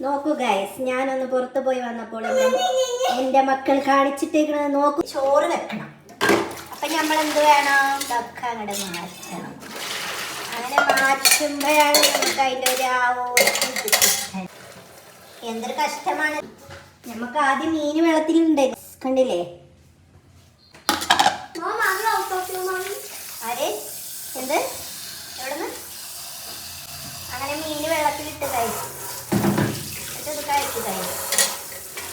നോക്കൂ ഗൈസ്, ഞാനൊന്ന് പുറത്തു പോയി വന്നപ്പോൾ എൻ്റെ മക്കൾ കാണിച്ചിട്ടേക്കണത് നോക്കൂ. ചോറ് വെക്കണം. അപ്പൊ നമ്മൾ എന്ത് വേണം? ഇതൊക്കെ അങ്ങോട്ട് മാറ്റണം. അങ്ങനെ മാറ്റുമ്പോഴാണ് നമുക്ക് അതിൻ്റെ ഒരു എന്തൊരു കഷ്ടമാണ്. നമുക്ക് ആദ്യം മീൻ വെള്ളത്തിലുണ്ട്, കണ്ടില്ലേ? ആരെ എന്ത് എവിടുന്ന്? അങ്ങനെ മീൻ വെള്ളത്തിലിട്ട് കഴിച്ചു. ഇത് കഴിച്ചു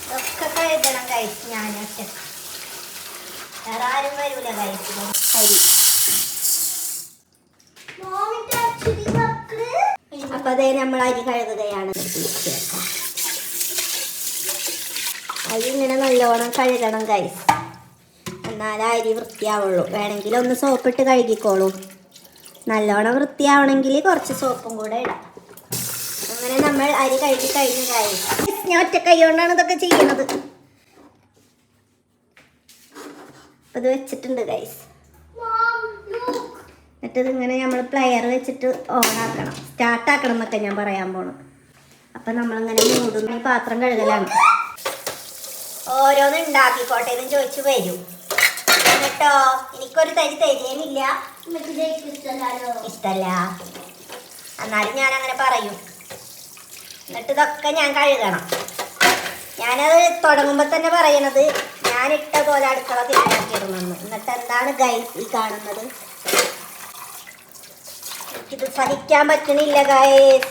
ഇതൊക്കെ കഴുകണം കഴിച്ച്. ഞാൻ ഒറ്റ വേറെ ആരും വരൂല കഴിച്ചു. അപ്പൊ അതേ നമ്മൾ അരി കഴുകുകയാണ്. അരി ഇങ്ങനെ നല്ലോണം കഴുകണം കഴിച്ച്, എന്നാലേ അരി വൃത്തിയാവുള്ളൂ. വേണമെങ്കിൽ ഒന്ന് സോപ്പിട്ട് കഴുകിക്കോളൂ. നല്ലോണം വൃത്തിയാവണമെങ്കിൽ കുറച്ച് സോപ്പും കൂടെ ഇടാം. അങ്ങനെ നമ്മൾ അരി കഴുകി കഴിഞ്ഞു കഴിച്ച്. ഞാൻ ഒറ്റ കൈ കൊണ്ടാണ് ഇതൊക്കെ ചെയ്യുന്നത്. അപ്പം ഇത് വെച്ചിട്ടുണ്ട് ഗൈസ്. എന്നിട്ട് ഇങ്ങനെ നമ്മൾ പ്ലെയർ വെച്ചിട്ട് ഓണാക്കണം, സ്റ്റാർട്ടാക്കണം എന്നൊക്കെ ഞാൻ പറയാൻ പോണം. അപ്പം നമ്മളിങ്ങനെ മൂടുന്ന ഈ പാത്രം കഴുകലാണ്. ഓരോന്ന് ഉണ്ടാക്കിക്കോട്ടെ എന്ന് ചോദിച്ചു വരും. എന്നിട്ടോ എനിക്കൊരു തരി തരികയുമില്ല, ഇഷ്ടല്ല. എന്നാലും ഞാൻ അങ്ങനെ പറയും. എന്നിട്ട് ഇതൊക്കെ ഞാൻ കഴുകണം. ഞാനത് തുടങ്ങുമ്പോൾ തന്നെ പറയണത് ഞാനിട്ട പോലെ അടുക്കള തിരിഞ്ഞിടണമെന്ന്. എന്നിട്ട് എന്താണ് ഗൈസ് ഈ കാണുന്നത്? എനിക്കിത് സഹിക്കാൻ പറ്റണില്ല ഗൈസ്.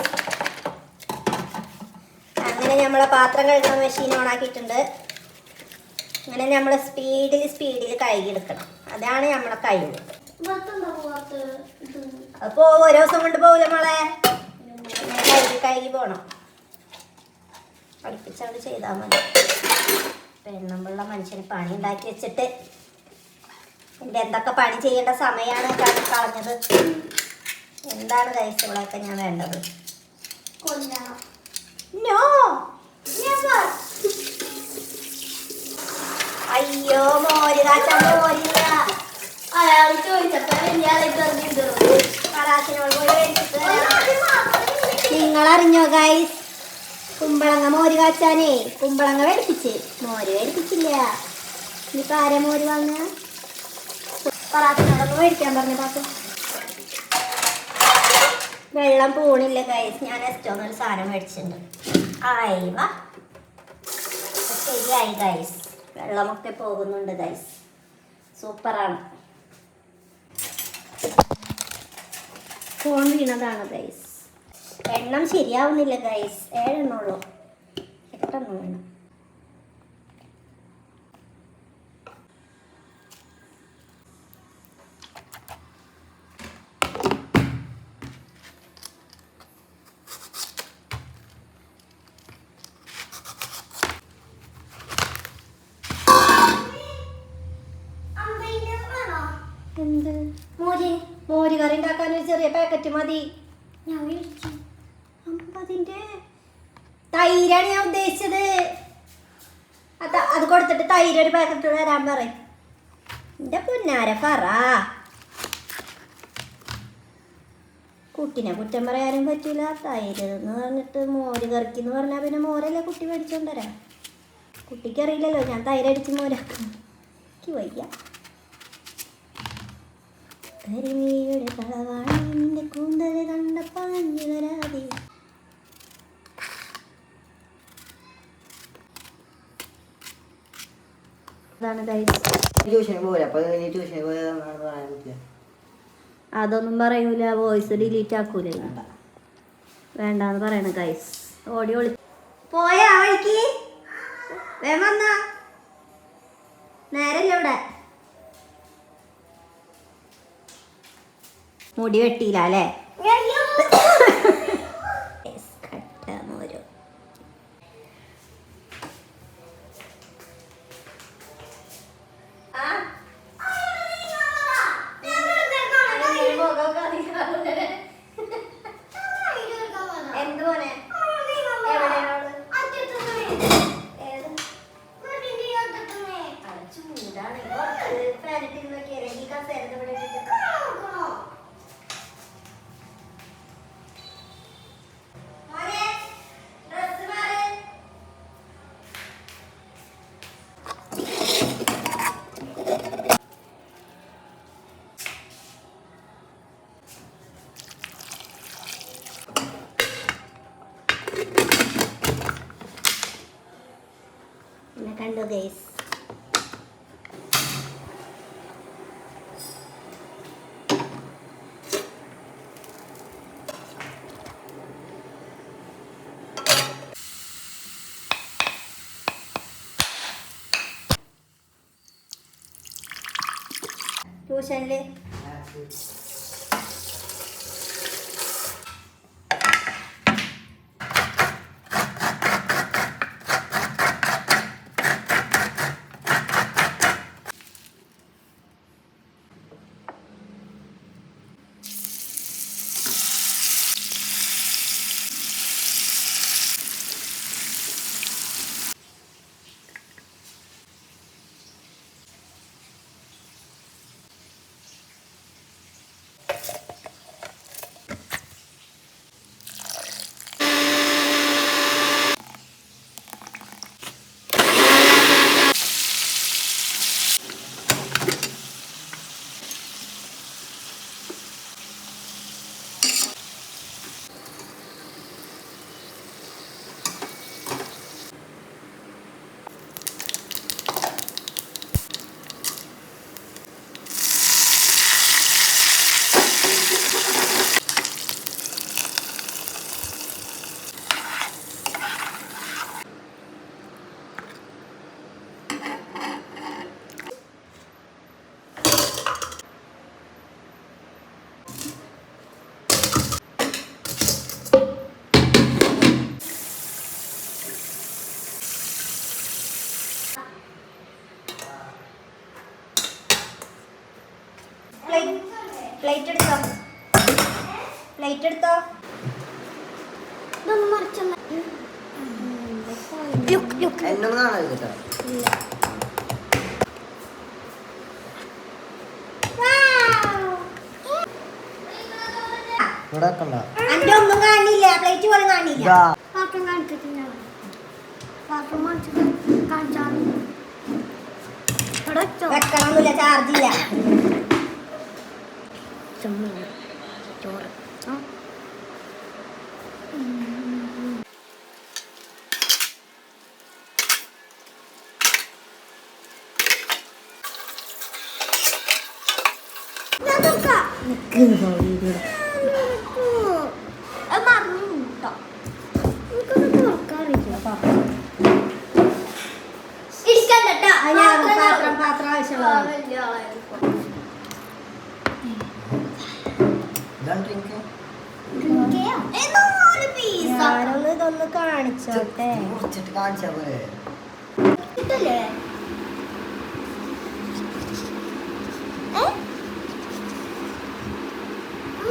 അങ്ങനെ നമ്മളെ പാത്രം കഴുകുന്ന മെഷീൻ ഓണാക്കിയിട്ടുണ്ട്. അങ്ങനെ നമ്മൾ സ്പീഡിൽ കഴുകിയെടുക്കണം. അതാണ് നമ്മളെ കഴിവ്. അപ്പോ ഓരോ ദിവസം കൊണ്ട് പോകില്ല മോളെ, കഴുകി പോണം. പഠിപ്പിച്ചോണ്ട് ചെയ്താൽ മതി. പെണ്ണുമ്പുള്ള മനുഷ്യന് പണി ഉണ്ടാക്കി വെച്ചിട്ട് എൻ്റെ എന്തൊക്കെ പണി ചെയ്യേണ്ട സമയമാണ് കളഞ്ഞത്. എന്താണ് കഴിച്ചവളൊക്കെ ഞാൻ വേണ്ടത്? നോ, അയ്യോ മോര് കാച്ചാൻ മോരില്ല. അയാൾ ചോദിച്ചപ്പോൾ നിങ്ങളറിഞ്ഞോ ഗൈസ്? കുമ്പളങ്ങ മോര് കാച്ചാനേ കുമ്പളങ്ങ മേടിപ്പിച്ച് മോര് മേടിപ്പിച്ചില്ല. ഇനിയിപ്പോൾ ആരെ മോര് വാങ്ങുക? പറാത്തിനോടൊന്ന് മേടിക്കാൻ പറഞ്ഞു പാത്തു. വെള്ളം പോണില്ല ഗൈസ്. ഞാൻ എസ്റ്റോന്നൊരു സാധനം മേടിച്ചിട്ടുണ്ട്. ആയിവ ശരിയായി ഗൈസ്. വെള്ളമൊക്കെ പോകുന്നുണ്ട് ഗൈസ്. സൂപ്പറാണ്. ഫോൺ വീണതാണ് ഗൈസ്. എണ്ണം ശരിയാവുന്നില്ല ഗൈസ്. 7 എണ്ണമുള്ളൂ. 8 എണ്ണം വേണം. എന്ത് മോര് കറി ഉണ്ടാക്കാൻ ഒരു ചെറിയ പാക്കറ്റ് മതി. ഞാൻ വിളിച്ചു 50-ന്റെ തൈരാണ് ഞാൻ ഉദ്ദേശിച്ചത്. അത് കൊടുത്തിട്ട് തൈര് ഒരു പാക്കറ്റ് തരാൻ പറയും. എൻ്റെ പൊന്നാര പറ. കുട്ടിനെ കുറ്റം പറയാനും പറ്റില്ല. തൈര് എന്ന് പറഞ്ഞിട്ട് മോര് കറിക്കെന്ന് പറഞ്ഞാൽ പിന്നെ മോരല്ലേ കുട്ടി മേടിച്ചോണ്ടരാ. കുട്ടിക്കറിയില്ലല്ലോ ഞാൻ തൈരടിച്ച് മോരാക്കും. എനിക്ക് വയ്യ. കരിമീയുടെ കളവാണ് നിന്റെ കൂന്തൽ കണ്ട പാഞ്ഞു വരാതെ. അതൊന്നും പറയൂല. വോയിസ് ഡിലീറ്റ് ആക്കൂല. വേണ്ടാന്ന് പറയണ ഗൈസ്. ഓടി ഒളി പോയാ വഴിക്ക് വന്നാ നേരല്ല. ഇവിടെ മുടി വെട്ടിയില്ല അല്ലേ? കണ്ടു ഗൈസ്. ട്യൂഷനില് പ്ലേറ്റ് എടുത്തോ, പ്ലേറ്റ് എടുത്തോ. ഇതൊന്നും മറിച്ചല്ല. അന്റെ ഒന്നും കാണില്ല, പ്ലേറ്റ് പോലും കാണില്ല. വെക്കണമെന്നില്ല, ചാർജില്ല. ചോറ് പാത്രം ആവശ്യമുള്ള ഞാനൊന്ന് ഇതൊന്ന് കാണിച്ചോട്ടെ.